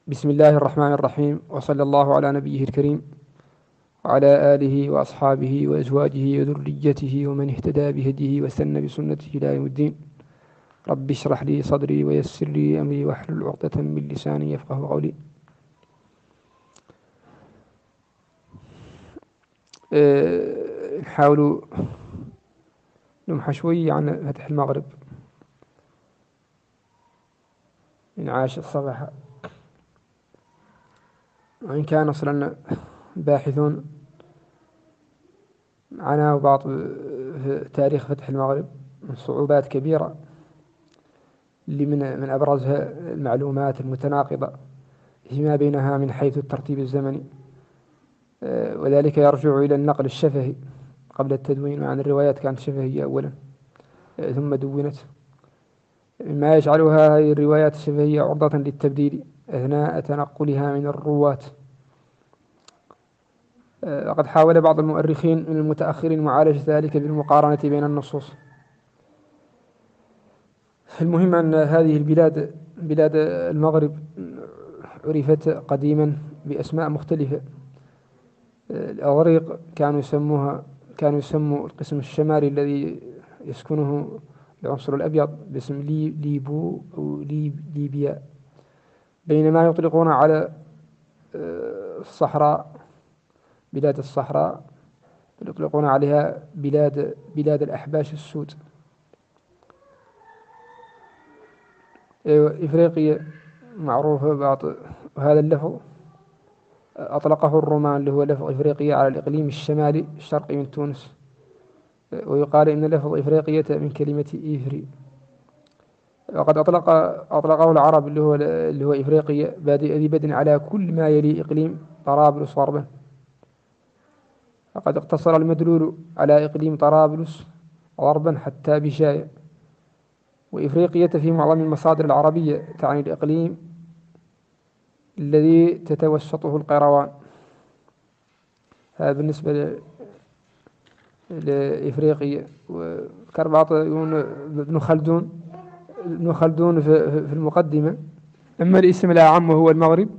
بسم الله الرحمن الرحيم، وصلى الله على نبيه الكريم وعلى آله وأصحابه وأزواجه وذريته ومن اهتدى بهديه واستنى بسنته إلى يوم الدين. رب اشرح لي صدري ويسر لي أمري واحلل عقدة من لساني يفقه قولي. نحاول نمحى شوي عن فتح المغرب من عاش الصباح، وإن كان أصلا باحثون عناه بعض في تاريخ فتح المغرب من صعوبات كبيرة، اللي من أبرزها المعلومات المتناقضة فيما بينها من حيث الترتيب الزمني، وذلك يرجع إلى النقل الشفهي قبل التدوين، وعن الروايات كانت شفهية أولا ثم دونت، مما يجعلها هذه الروايات الشفهية عرضة للتبديل أثناء تنقلها من الرواة. وقد حاول بعض المؤرخين من المتأخرين معالجة ذلك بالمقارنة بين النصوص. المهم أن هذه البلاد، بلاد المغرب، عرفت قديما بأسماء مختلفة. الأغريق كانوا يسموا القسم الشمالي الذي يسكنه العنصر الأبيض باسم ليبو أو ليبيا، بينما يطلقون على الصحراء، بلاد الصحراء، يطلقون عليها بلاد الأحباش السود. إفريقيا معروفة بعض، وهذا اللفظ أطلقه الرومان اللي هو لفظ إفريقيا على الإقليم الشمالي الشرقي من تونس، ويقال إن لفظ إفريقية من كلمة إفري. وقد أطلقه العرب اللي هو إفريقيا ذي بدء على كل ما يلي إقليم طرابلس غربا، وقد اقتصر المدلول على إقليم طرابلس غربا حتى بشاية. وإفريقية في معظم المصادر العربية تعني الإقليم الذي تتوسطه القيروان. هذا بالنسبة لإفريقيا. وكرباط ابن خلدون في المقدمة: أما الاسم الأعم وهو المغرب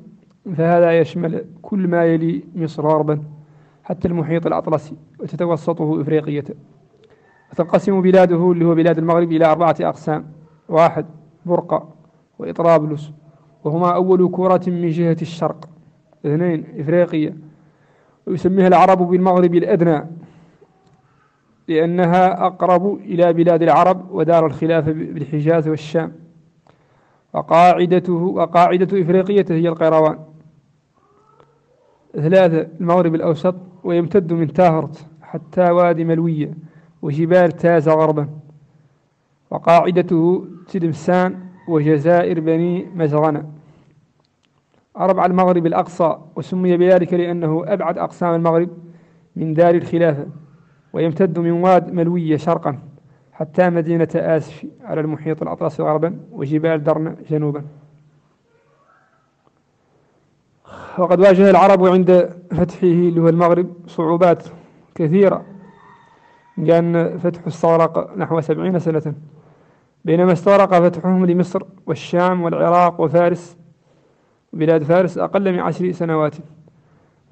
فهذا يشمل كل ما يلي مصر غربا حتى المحيط الأطلسي، وتتوسطه إفريقية. وتنقسم بلاده اللي هو بلاد المغرب إلى 4 أقسام: 1 برقة وإطرابلس، وهما أول كرة من جهة الشرق. 2 إفريقيا، ويسميها العرب بالمغرب الأدنى لأنها أقرب إلى بلاد العرب ودار الخلافة بالحجاز والشام. وقاعدة إفريقية هي القيروان. 3 المغرب الأوسط، ويمتد من تاهرت حتى وادي ملوية وجبال تازة غربا. وقاعدته تلمسان وجزائر بني مزغنة. 4 المغرب الأقصى، وسمي بذلك لأنه أبعد أقسام المغرب من دار الخلافة، ويمتد من واد ملوية شرقا حتى مدينة آسفي على المحيط الأطلسي غربا، وجبال درنا جنوبا. وقد واجه العرب عند فتحه اللي هو المغرب صعوبات كثيرة، كان فتح استغرق نحو 70 سنة، بينما استغرق فتحهم لمصر والشام والعراق وفارس، بلاد فارس، أقل من 10 سنوات.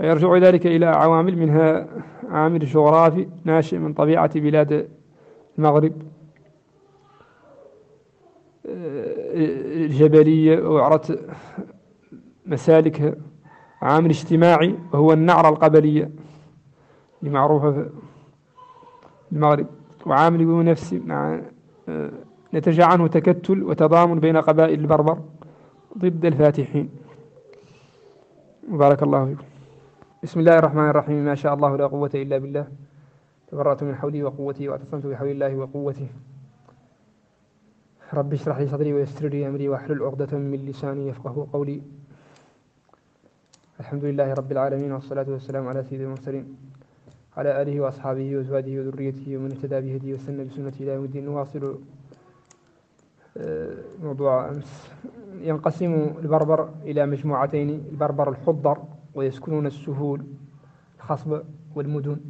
ويرجع ذلك إلى عوامل، منها عامل جغرافي ناشئ من طبيعة بلاد المغرب الجبلية وعرة مسالكها، عامل اجتماعي وهو النعرة القبلية المعروفة في المغرب، وعامل نفسي مع نتج عنه تكتل وتضامن بين قبائل البربر ضد الفاتحين. بارك الله فيكم. بسم الله الرحمن الرحيم. ما شاء الله لا قوة إلا بالله، تبرأت من حولي وقوتي واعتصمت بحول الله وقوته. رب اشرح لي صدري ويسر لي أمري واحلل عقدة من لساني يفقه قولي. الحمد لله رب العالمين، والصلاة والسلام على سيد المرسلين على آله وأصحابه وأزواجه وذريته ومن اهتدى بهديه واستنى بسنته إلى يوم الدين. نواصل موضوع أمس. ينقسم البربر إلى مجموعتين: البربر الحضر ويسكنون السهول الخصبة والمدن،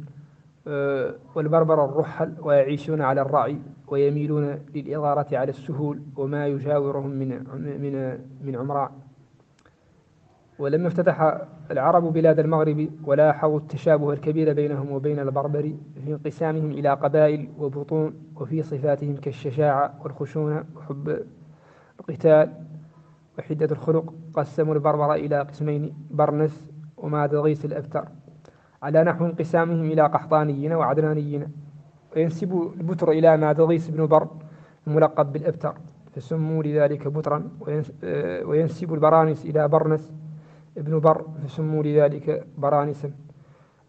والبربر الرحل ويعيشون على الرعي ويميلون للإغارة على السهول وما يجاورهم من عمراء. ولما افتتح العرب بلاد المغرب ولاحظوا التشابه الكبير بينهم وبين البربر في انقسامهم إلى قبائل وبطون وفي صفاتهم كالشجاعة والخشونة وحب القتال وحدة الخلق، قسموا البربر إلى قسمين: برنس ومادغيس الأبتر، على نحو انقسامهم إلى قحطانيين وعدنانيين. وينسب البتر إلى مادغيس بن بر الملقب بالأبتر فسموا لذلك بترا، وينسب البرانس إلى برنس ابن بر فسموا لذلك برانسا.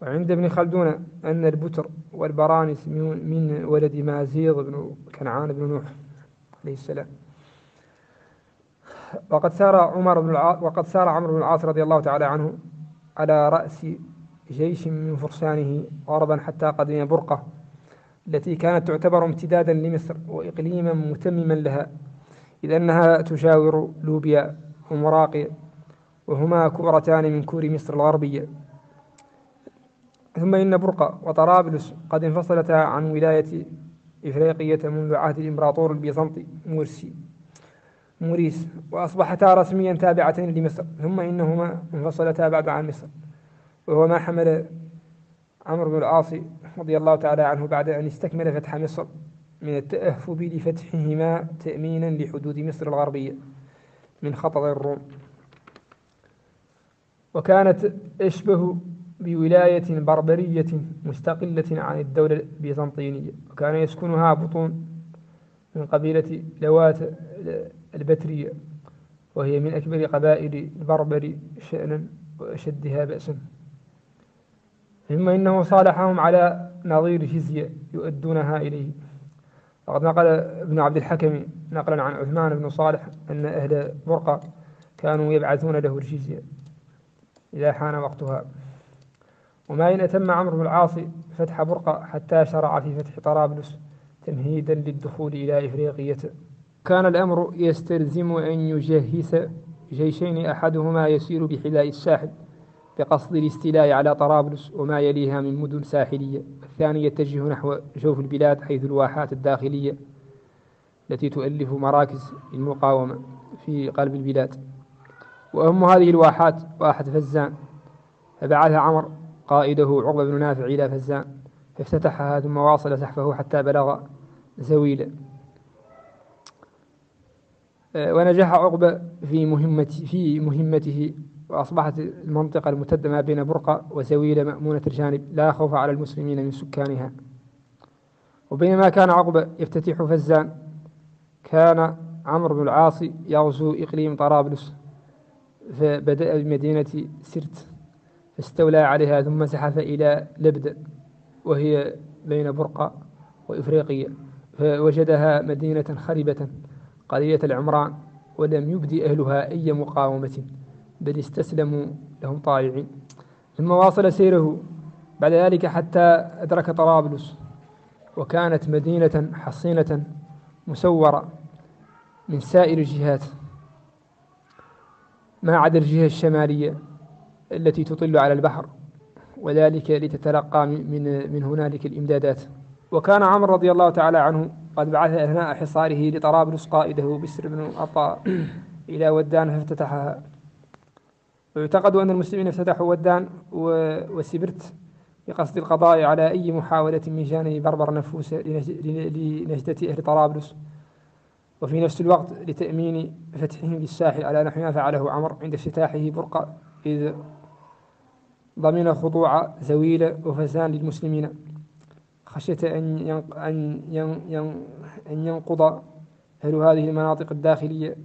وعند ابن خلدون أن البتر والبرانس من ولد مازيغ بن كنعان بن نوح عليه السلام. وقد سار عمرو بن العاص رضي الله تعالى عنه على رأس جيش من فرسانه غربا حتى قدم برقة التي كانت تعتبر امتدادا لمصر وإقليما متمما لها، إذ أنها تشاور لوبيا ومراقيا، وهما كورتان من كور مصر الغربية. ثم إن برقة وطرابلس قد انفصلتا عن ولاية إفريقية منذ عهد الإمبراطور البيزنطي موريس، وأصبحتا رسميا تابعتين لمصر. ثم إنهما انفصلتا بعد عن مصر، وهو ما حمل عمرو بن العاص رضي الله تعالى عنه بعد أن استكمل فتح مصر من التأهب لفتحهما تأمينا لحدود مصر الغربية من خطر الروم. وكانت أشبه بولاية بربرية مستقلة عن الدولة البيزنطينية، وكان يسكنها بطون من قبيلة لوات البترية، وهي من أكبر قبائل البربر شأنا وأشدها بأسا. ثم إنه صالحهم على نظير جزية يؤدونها إليه. وقد نقل ابن عبد الحكم نقلا عن عثمان بن صالح أن أهل برقة كانوا يبعثون له الجزية إذا حان وقتها. وما إن أتم عمرو بن العاص فتح برقة حتى شرع في فتح طرابلس تمهيدا للدخول إلى إفريقية. كان الأمر يستلزم أن يجهز جيشين، أحدهما يسير بحذاء الساحل بقصد الاستيلاء على طرابلس وما يليها من مدن ساحلية، والثاني يتجه نحو جوف البلاد حيث الواحات الداخلية التي تؤلف مراكز المقاومة في قلب البلاد. وأهم هذه الواحات واحة فزان، فبعث عمر قائده عقبة بن نافع إلى فزان فافتتحها، ثم واصل زحفه حتى بلغ زويلة. ونجح عقبة في مهمته، وأصبحت المنطقة الممتدة ما بين برقة وزويلة مأمونة الجانب، لا خوف على المسلمين من سكانها. وبينما كان عقبة يفتتح فزان، كان عمرو بن العاص يغزو إقليم طرابلس، فبدأ بمدينة سرت فاستولى عليها، ثم زحف إلى لبد وهي بين برقة وإفريقية، فوجدها مدينة خربة قليلة العمران، ولم يبدي أهلها أي مقاومة بل استسلموا لهم طائعين. ثم واصل سيره بعد ذلك حتى أدرك طرابلس، وكانت مدينة حصينة مسورة من سائر الجهات ما عدا الجهة الشمالية التي تطل على البحر، وذلك لتتلقى من هنالك الإمدادات. وكان عمرو رضي الله تعالى عنه قد بعث أثناء حصاره لطرابلس قائده بسر بن عطاء إلى ودان فافتتحها. ويعتقد أن المسلمين افتتحوا ودان وسبرت بقصد القضاء على أي محاولة من جانب بربر نفوس لنجدة أهل طرابلس، وفي نفس الوقت لتأمين فتحهم للساحل على نحو ما فعله عمرو عند افتتاحه برقة، إذ ضمن خضوع زويل وفزان للمسلمين خشية أن ينقض أهل هذه المناطق الداخلية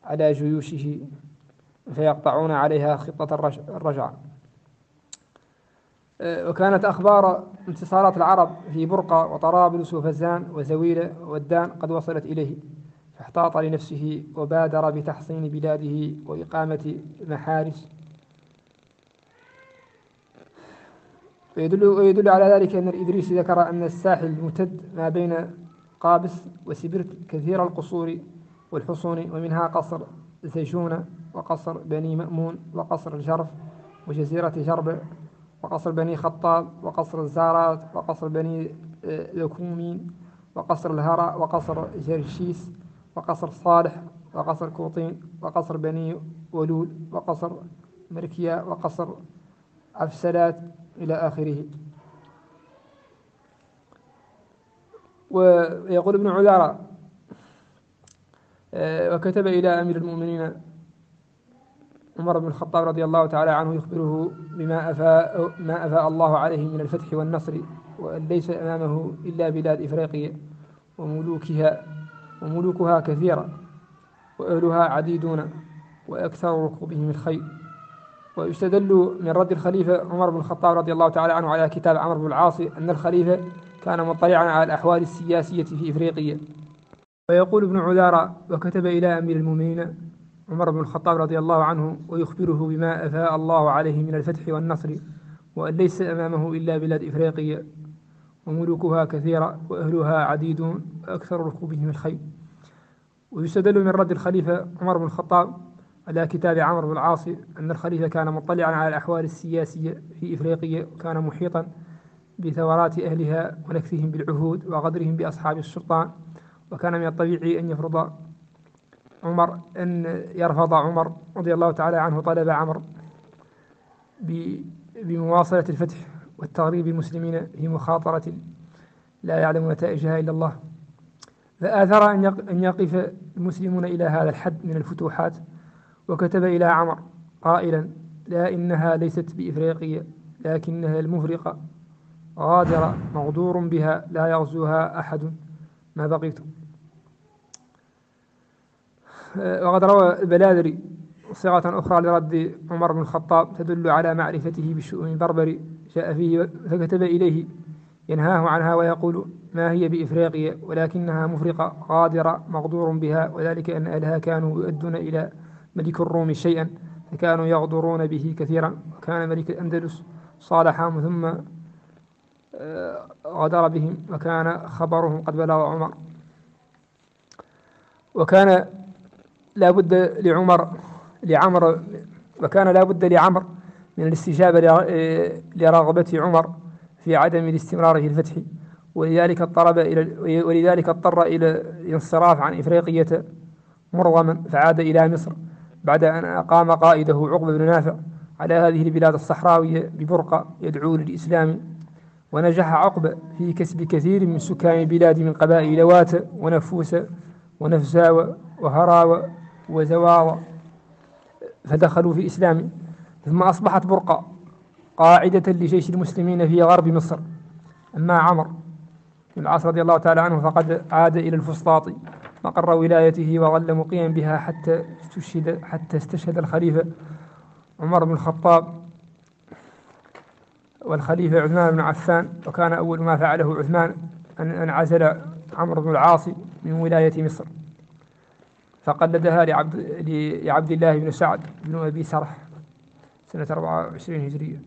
على جيوشه فيقطعون عليها خطة الرجعة. وكانت أخبار انتصارات العرب في برقة وطرابلس وفزان وزويلة ودان قد وصلت إليه، فاحتاط لنفسه وبادر بتحصين بلاده وإقامة محارس. ويدل على ذلك أن الإدريسي ذكر أن الساحل الممتد ما بين قابس وسبرت كثير القصور والحصون، ومنها قصر زيشونة وقصر بني مأمون وقصر الجرف وجزيرة جرب وقصر بني خطاب وقصر الزارات وقصر بني لكومين وقصر الهرى وقصر جرشيس وقصر صالح وقصر كوطين وقصر بني ولول وقصر مركيا وقصر عفسلات إلى آخره. ويقول ابن عذارى وكتب إلى أمير المؤمنين عمر بن الخطاب رضي الله تعالى عنه يخبره بما أفاء الله عليه من الفتح والنصر، وأن ليس أمامه إلا بلاد إفريقيا وملوكها كثيرة وأهلها عديدون وأكثر ركوبهم الخيل. ويستدل من رد الخليفة عمر بن الخطاب رضي الله تعالى عنه على كتاب عمرو بن العاص أن الخليفة كان مطلعا على الأحوال السياسية في إفريقيا. ويقول ابن عذارى وكتب إلى أمير المؤمنين عمر بن الخطاب رضي الله عنه ويخبره بما أفاء الله عليه من الفتح والنصر، وأن ليس أمامه إلا بلاد إفريقيا وملوكها كثيرة وأهلها عديدون وأكثر ركوبهم الخيل. ويستدل من رد الخليفة عمر بن الخطاب على كتاب عمرو بن العاص أن الخليفة كان مطلعا على الأحوال السياسية في إفريقيا، وكان محيطا بثورات أهلها ونكثهم بالعهود وغدرهم بأصحاب السلطان. وكان من الطبيعي أن يرفض عمر رضي الله تعالى عنه طلب عمرو بمواصلة الفتح والتغريب المسلمين في مخاطرة لا يعلم نتائجها إلا الله، فآثر أن يقف المسلمون إلى هذا الحد من الفتوحات. وكتب إلى عمرو قائلا: لا، إنها ليست بإفريقيا، لكنها المفرقة غادرة مغدور بها، لا يغزوها أحد ما بقيت. وقد روى البلادري صيغة أخرى لرد عمر بن الخطاب تدل على معرفته بالشؤون البربري، جاء فيه فكتب إليه ينهاه عنها ويقول: ما هي بإفريقيا، ولكنها مفرقة غادرة مغدور بها، وذلك أن أهلها كانوا يؤدون إلى ملك الروم شيئا فكانوا يغدرون به كثيرا، وكان ملك الأندلس صالحهم ثم غدر بهم، وكان خبرهم قد بلغ عمر. وكان لا بد لعمر من الاستجابة لرغبة عمر في عدم الاستمرار في الفتح، ولذلك اضطر إلى الانصراف عن إفريقية مرغما، فعاد إلى مصر بعد أن أقام قائده عقبة بن نافع على هذه البلاد الصحراوية ببرقة يدعو للإسلام. ونجح عقبة في كسب كثير من سكان البلاد من قبائل وات ونفوس ونفزاوة وهراوة وزواوة، فدخلوا في الإسلام. ثم أصبحت برقة قاعدة لجيش المسلمين في غرب مصر. أما عمرو بن العاص رضي الله تعالى عنه فقد عاد إلى الفسطاط مقر ولايته وظل مقيما بها حتى استشهد الخليفة عمر بن الخطاب والخليفة عثمان بن عفان. وكان أول ما فعله عثمان أن عزل عمرو بن العاص من ولاية مصر، فقلدها لعبد الله بن سعد بن أبي سرح سنة 24 هجرية.